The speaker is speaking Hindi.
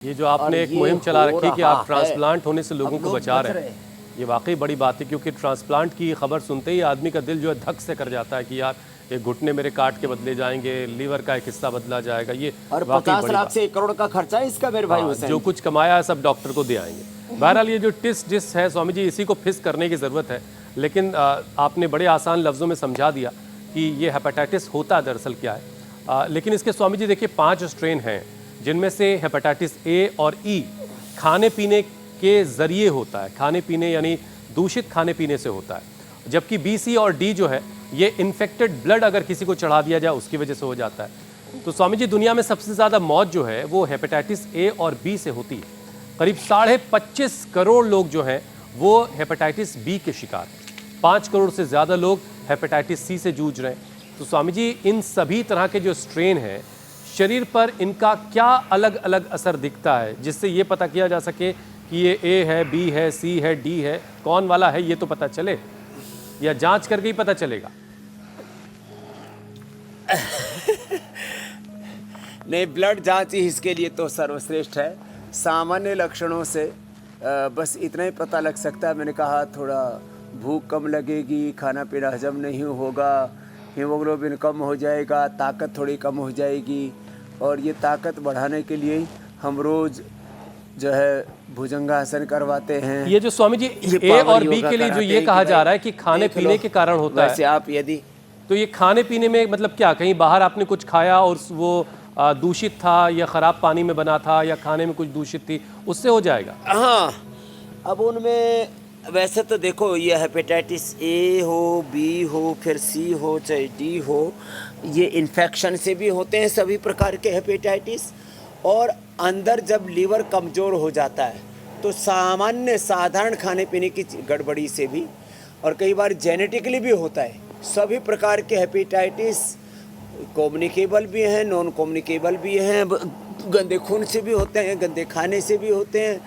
ये जो आपने एक मुहिम चला रखी है कि आप ट्रांसप्लांट होने से लोगों को बचा रहे हैं, ये वाकई बड़ी बात है, क्योंकि ट्रांसप्लांट की खबर सुनते ही आदमी का दिल जो है धक से कर जाता है कि यार ये घुटने मेरे काट के बदले जाएंगे, लीवर का एक हिस्सा बदला जाएगा। ये और वाकई 50 बड़ी लाख बात से 1 करोड़ का खर्चा है इसका मेरे भाई है। हुसैन। जो कुछ कमाया है सब डॉक्टर को दे आएंगे। बहरहाल ये जो टिस डिस है स्वामी जी, इसी को फिस करने की ज़रूरत है, लेकिन आपने बड़े आसान लफ्ज़ों में समझा दिया कि ये हेपेटाइटिस होता दरअसल क्या है। लेकिन इसके स्वामी जी देखिए 5 स्ट्रेन हैं, जिनमें से हेपेटाइटिस ए और ई खाने पीने के ज़रिए होता है, खाने पीने यानी दूषित खाने पीने से होता है, जबकि बी, सी और डी जो है ये इन्फेक्टेड ब्लड अगर किसी को चढ़ा दिया जाए उसकी वजह से हो जाता है। तो स्वामी जी दुनिया में सबसे ज़्यादा मौत जो है वो हेपेटाइटिस ए और बी से होती है। करीब 25.5 करोड़ लोग जो हैं वो हेपेटाइटिस बी के शिकार हैं, 5 करोड़ से ज़्यादा लोग हेपेटाइटिस सी से जूझ रहे हैं। तो स्वामी जी इन सभी तरह के जो स्ट्रेन हैं शरीर पर इनका क्या अलग अलग असर दिखता है, जिससे ये पता किया जा सके कि ये ए है, बी है, सी है, डी है, कौन वाला है ये तो पता चले, या जांच करके ही पता चलेगा? नहीं, ब्लड जांच ही इसके लिए तो सर्वश्रेष्ठ है। सामान्य लक्षणों से बस इतना ही पता लग सकता है। मैंने कहा थोड़ा भूख कम लगेगी, खाना पीना हजम नहीं होगा, हीमोग्लोबिन कम हो जाएगा, ताकत थोड़ी कम हो जाएगी। और ये ताकत बढ़ाने के लिए हम रोज़ जो है भुजंगासन करवाते हैं। ये जो स्वामी जी ए और बी के लिए जो ये कहा जा रहा है कि खाने पीने के कारण होता है, वैसे आप यदि तो ये खाने पीने में मतलब क्या, कहीं बाहर आपने कुछ खाया और वो दूषित था या ख़राब पानी में बना था या खाने में कुछ दूषित थी, उससे हो जाएगा? हाँ, अब उनमें वैसे तो देखो ये हेपेटाइटिस ए हो, बी हो, फिर सी हो, चाहे डी हो, ये इन्फेक्शन से भी होते हैं सभी प्रकार के हेपेटाइटिस। और अंदर जब लीवर कमज़ोर हो जाता है तो सामान्य साधारण खाने पीने की गड़बड़ी से भी, और कई बार जेनेटिकली भी होता है। सभी प्रकार के हेपेटाइटिस कम्युनिकेबल भी हैं, नॉन कम्युनिकेबल भी हैं, गंदे खून से भी होते हैं, गंदे खाने से भी होते हैं,